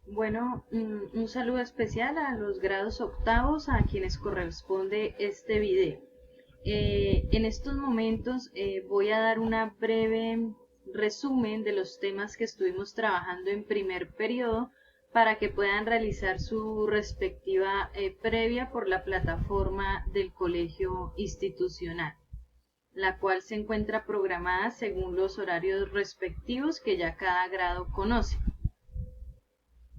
Bueno, un saludo especial a los grados octavos a quienes corresponde este video. En estos momentos voy a dar una breve resumen de los temas que estuvimos trabajando en primer periodo para que puedan realizar su respectiva previa por la plataforma del colegio institucional, la cual se encuentra programada según los horarios respectivos que ya cada grado conoce.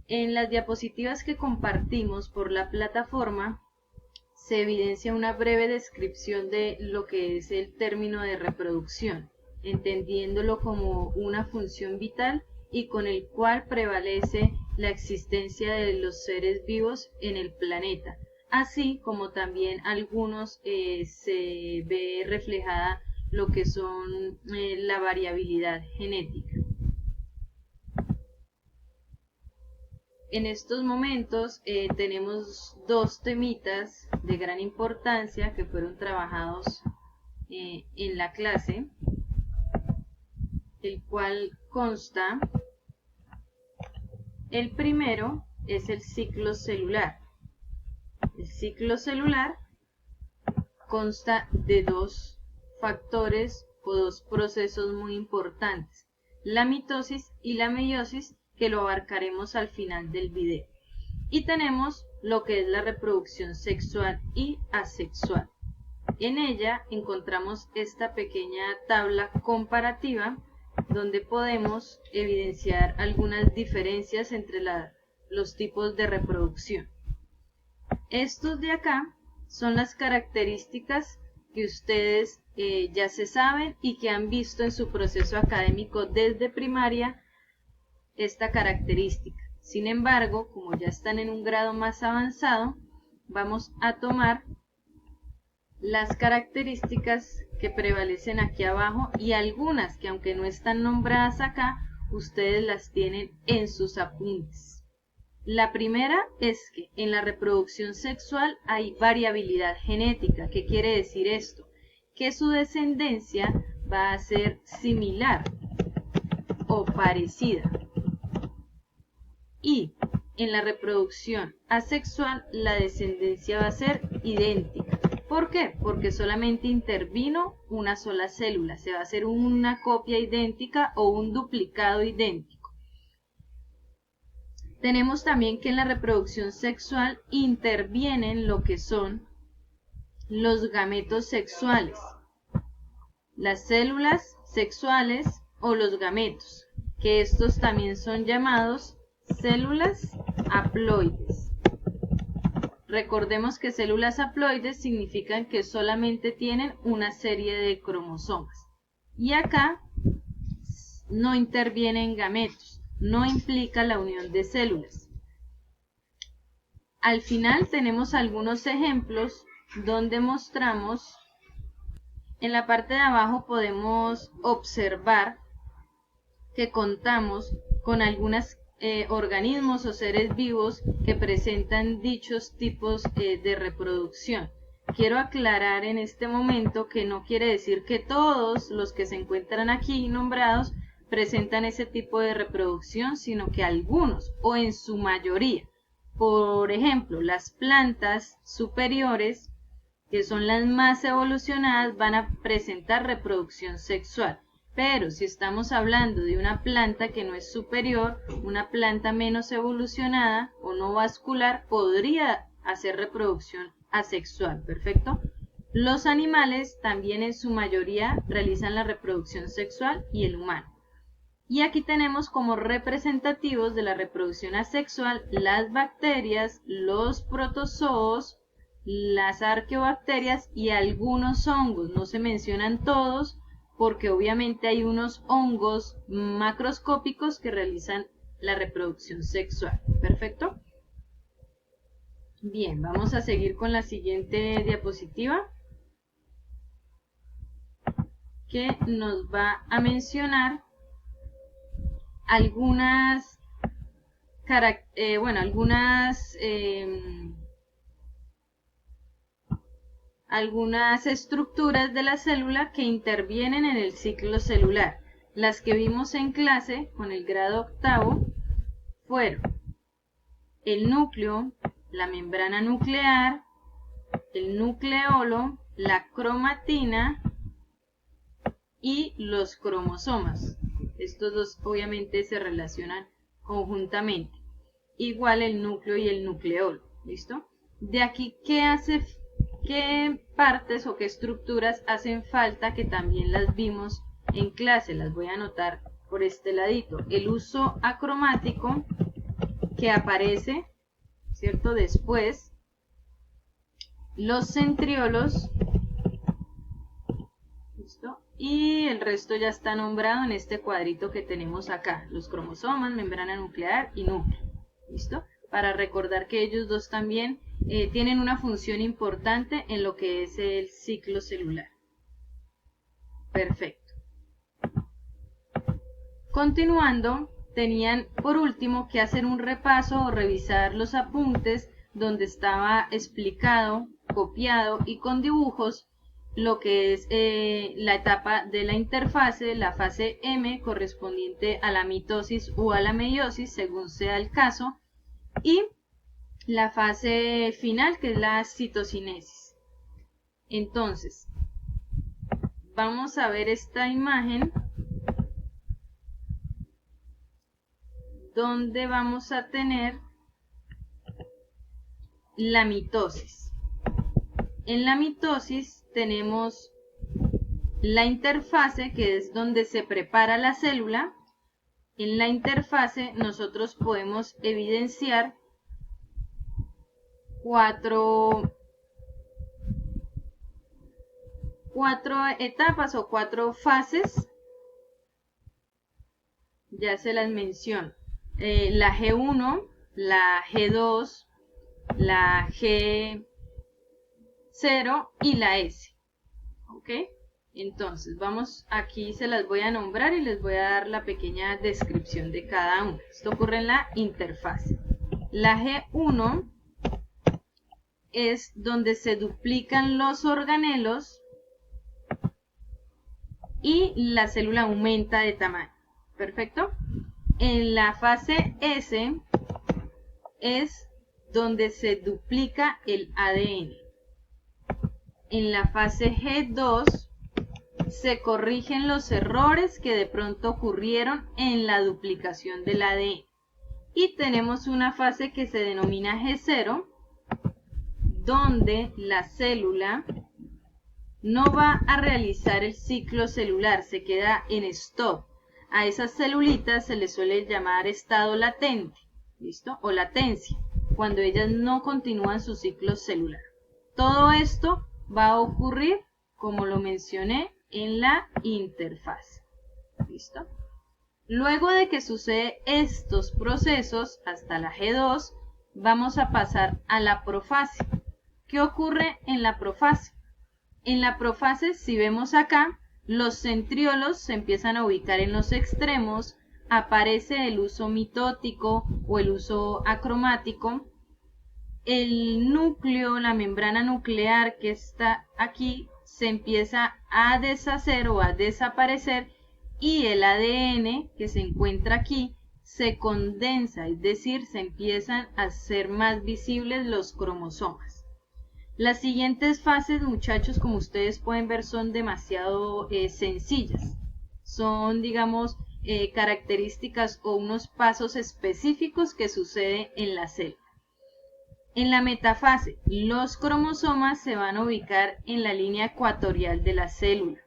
En las diapositivas que compartimos por la plataforma se evidencia una breve descripción de lo que es el término de reproducción, entendiéndolo como una función vital y con el cual prevalece la existencia de los seres vivos en el planeta, así como también algunos se ve reflejada lo que son la variabilidad genética. En estos momentos tenemos dos temitas de gran importancia que fueron trabajados en la clase, el cual consta, el primero es el ciclo celular. El ciclo celular consta de dos factores o dos procesos muy importantes, la mitosis y la meiosis, que lo abarcaremos al final del video. Y tenemos lo que es la reproducción sexual y asexual. En ella encontramos esta pequeña tabla comparativa donde podemos evidenciar algunas diferencias entre los tipos de reproducción. Estos de acá son las características que ustedes ya se saben y que han visto en su proceso académico desde primaria esta característica. Sin embargo, como ya están en un grado más avanzado, vamos a tomar las características que prevalecen aquí abajo y algunas que, aunque no están nombradas acá, ustedes las tienen en sus apuntes. La primera es que en la reproducción sexual hay variabilidad genética. ¿Qué quiere decir esto? Que su descendencia va a ser similar o parecida. Y en la reproducción asexual la descendencia va a ser idéntica. ¿Por qué? Porque solamente intervino una sola célula. Se va a hacer una copia idéntica o un duplicado idéntico. Tenemos también que en la reproducción sexual intervienen lo que son los gametos sexuales, las células sexuales o los gametos, que estos también son llamados células haploides. Recordemos que células haploides significan que solamente tienen una serie de cromosomas. Y acá no intervienen gametos, no implica la unión de células. Al final tenemos algunos ejemplos donde mostramos, en la parte de abajo podemos observar que contamos con algunos organismos o seres vivos que presentan dichos tipos de reproducción. Quiero aclarar en este momento que no quiere decir que todos los que se encuentran aquí nombrados presentan ese tipo de reproducción, sino que algunos o en su mayoría. Por ejemplo, las plantas superiores, que son las más evolucionadas, van a presentar reproducción sexual. Pero si estamos hablando de una planta que no es superior, una planta menos evolucionada o no vascular, podría hacer reproducción asexual, ¿perfecto? Los animales también en su mayoría realizan la reproducción sexual y el humano. Y aquí tenemos como representativos de la reproducción asexual las bacterias, los protozoos, las arqueobacterias y algunos hongos. No se mencionan todos porque obviamente hay unos hongos macroscópicos que realizan la reproducción sexual. ¿Perfecto? Bien, vamos a seguir con la siguiente diapositiva, que nos va a mencionar algunas estructuras de la célula que intervienen en el ciclo celular. Las que vimos en clase con el grado octavo fueron el núcleo, la membrana nuclear, el nucleolo, la cromatina y los cromosomas. Estos dos obviamente se relacionan conjuntamente. Igual el núcleo y el nucleolo. ¿Listo? De aquí, ¿qué partes o qué estructuras hacen falta que también las vimos en clase? Las voy a anotar por este ladito. El uso acromático que aparece, ¿cierto? Después, los centriolos, ¿listo? Y el resto ya está nombrado en este cuadrito que tenemos acá. Los cromosomas, membrana nuclear y núcleo. ¿Listo? Para recordar que ellos dos también tienen una función importante en lo que es el ciclo celular. Perfecto. Continuando, tenían por último que hacer un repaso o revisar los apuntes donde estaba explicado, copiado y con dibujos lo que es la etapa de la interfase, la fase M correspondiente a la mitosis o a la meiosis según sea el caso, y la fase final que es la citocinesis. Entonces, vamos a ver esta imagen donde vamos a tener la mitosis. En la mitosis tenemos la interfase, que es donde se prepara la célula. En la interfase nosotros podemos evidenciar cuatro etapas o 4 fases. Ya se las menciono. La G1, la G2, la G0 y la S. ¿Ok? Entonces, vamos, aquí se las voy a nombrar y les voy a dar la pequeña descripción de cada una. Esto ocurre en la interfase. La G1 es donde se duplican los organelos y la célula aumenta de tamaño. ¿Perfecto? En la fase S es donde se duplica el ADN. En la fase G2 se corrigen los errores que de pronto ocurrieron en la duplicación del ADN. Y tenemos una fase que se denomina G0, donde la célula no va a realizar el ciclo celular, se queda en stop. A esas celulitas se les suele llamar estado latente, ¿listo? O latencia, cuando ellas no continúan su ciclo celular. Todo esto va a ocurrir, como lo mencioné, en la interfase, ¿listo? Luego de que sucede estos procesos hasta la G2, vamos a pasar a la profase. ¿Qué ocurre en la profase? En la profase, si vemos acá, los centriolos se empiezan a ubicar en los extremos, aparece el uso mitótico o el uso acromático, el núcleo, la membrana nuclear que está aquí, se empieza a deshacer o a desaparecer y el ADN que se encuentra aquí se condensa, es decir, se empiezan a hacer más visibles los cromosomas. Las siguientes fases, muchachos, como ustedes pueden ver, son demasiado sencillas. Son, digamos, características o unos pasos específicos que suceden en la célula. En la metafase, los cromosomas se van a ubicar en la línea ecuatorial de la célula.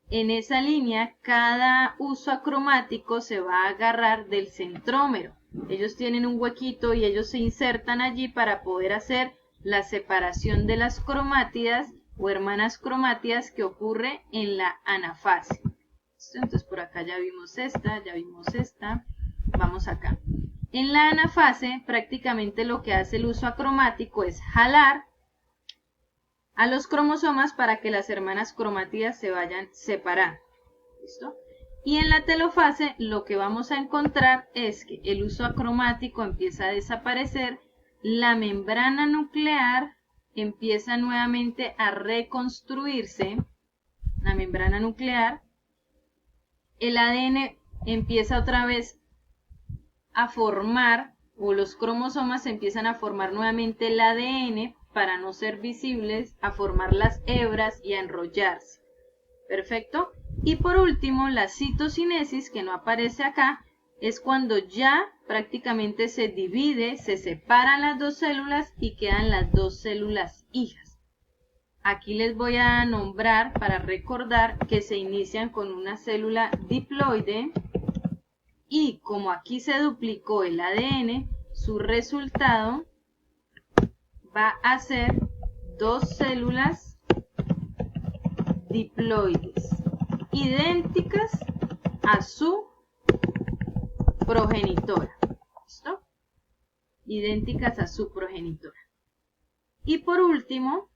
En esa línea, cada uso acromático se va a agarrar del centrómero. Ellos tienen un huequito y ellos se insertan allí para poder hacer la separación de las cromátidas o hermanas cromátidas que ocurre en la anafase. Entonces por acá ya vimos esta, vamos acá. En la anafase prácticamente lo que hace el uso acromático es jalar a los cromosomas para que las hermanas cromátidas se vayan separando. ¿Listo? Y en la telofase lo que vamos a encontrar es que el uso acromático empieza a desaparecer, la membrana nuclear empieza nuevamente a reconstruirse, la membrana nuclear, el ADN empieza otra vez a formar o los cromosomas empiezan a formar nuevamente el ADN para no ser visibles, a formar las hebras y a enrollarse. Perfecto. Y por último, la citocinesis, que no aparece acá, es cuando ya prácticamente se divide, se separan las dos células y quedan las dos células hijas. Aquí les voy a nombrar para recordar que se inician con una célula diploide y como aquí se duplicó el ADN, su resultado va a ser dos células diploides idénticas a su progenitora. ¿Listo? Idénticas a su progenitora. Y por último,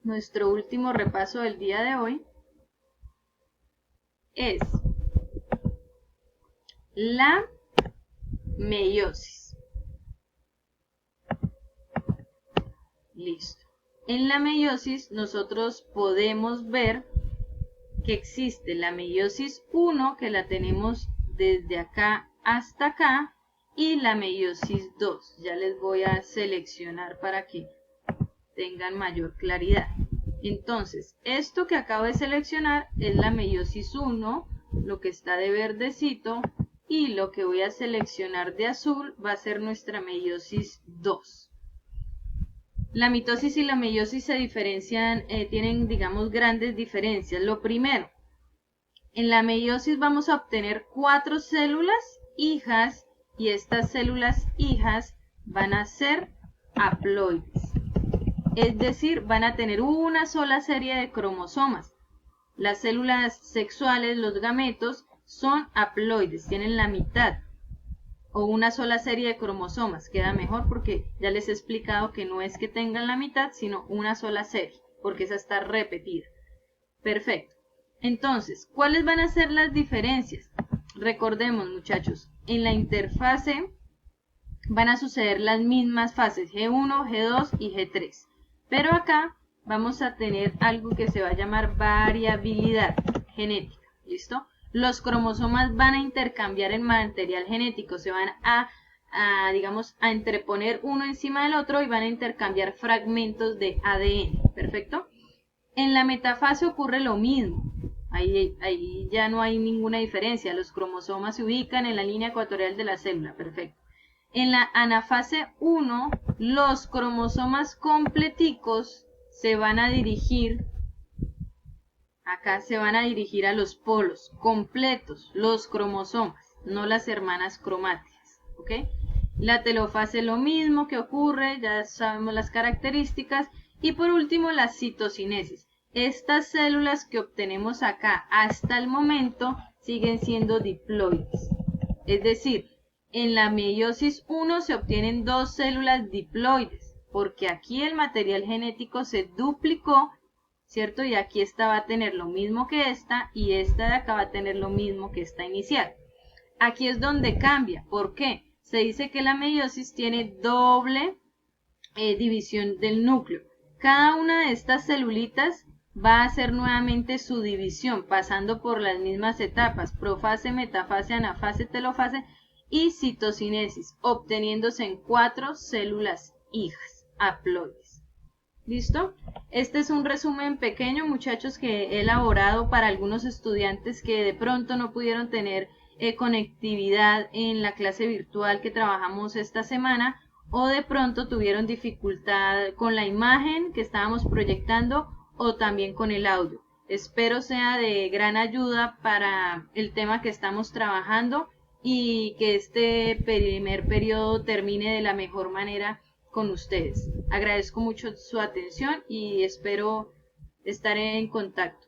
nuestro último repaso del día de hoy es la meiosis. Listo. En la meiosis nosotros podemos ver que existe la meiosis 1, que la tenemos desde acá hasta acá, y la meiosis 2. Ya les voy a seleccionar para que tengan mayor claridad. Entonces, esto que acabo de seleccionar es la meiosis 1, lo que está de verdecito, y lo que voy a seleccionar de azul va a ser nuestra meiosis 2. La mitosis y la meiosis se diferencian, tienen, digamos, grandes diferencias. Lo primero, en la meiosis vamos a obtener 4 células hijas y estas células hijas van a ser haploides. Es decir, van a tener una sola serie de cromosomas. Las células sexuales, los gametos, son haploides, tienen la mitad o una sola serie de cromosomas. Queda mejor porque ya les he explicado que no es que tengan la mitad, sino una sola serie, porque esa está repetida. Perfecto. Entonces, ¿cuáles van a ser las diferencias? Recordemos, muchachos, en la interfase van a suceder las mismas fases, G1, G2 y G3. Pero acá vamos a tener algo que se va a llamar variabilidad genética. ¿Listo? Los cromosomas van a intercambiar el material genético, se van digamos, a entreponer uno encima del otro y van a intercambiar fragmentos de ADN. ¿Perfecto? En la metafase ocurre lo mismo. Ahí ya no hay ninguna diferencia. Los cromosomas se ubican en la línea ecuatorial de la célula. Perfecto. En la anafase 1, los cromosomas completicos se van a dirigir, acá se van a dirigir a los polos completos, los cromosomas, no las hermanas cromáticas. ¿Ok? La telofase lo mismo que ocurre, ya sabemos las características. Y por último, la citocinesis. Estas células que obtenemos acá hasta el momento siguen siendo diploides. Es decir, en la meiosis 1 se obtienen dos células diploides, porque aquí el material genético se duplicó, ¿cierto? Y aquí esta va a tener lo mismo que esta, y esta de acá va a tener lo mismo que esta inicial. Aquí es donde cambia. ¿Por qué? Se dice que la meiosis tiene doble división del núcleo. Cada una de estas celulitas va a hacer nuevamente su división, pasando por las mismas etapas, profase, metafase, anafase, telofase y citocinesis, obteniéndose en 4 células hijas, haploides. ¿Listo? Este es un resumen pequeño, muchachos, que he elaborado para algunos estudiantes que de pronto no pudieron tener conectividad en la clase virtual que trabajamos esta semana, o de pronto tuvieron dificultad con la imagen que estábamos proyectando o también con el audio. Espero sea de gran ayuda para el tema que estamos trabajando y que este primer periodo termine de la mejor manera con ustedes. Agradezco mucho su atención y espero estar en contacto.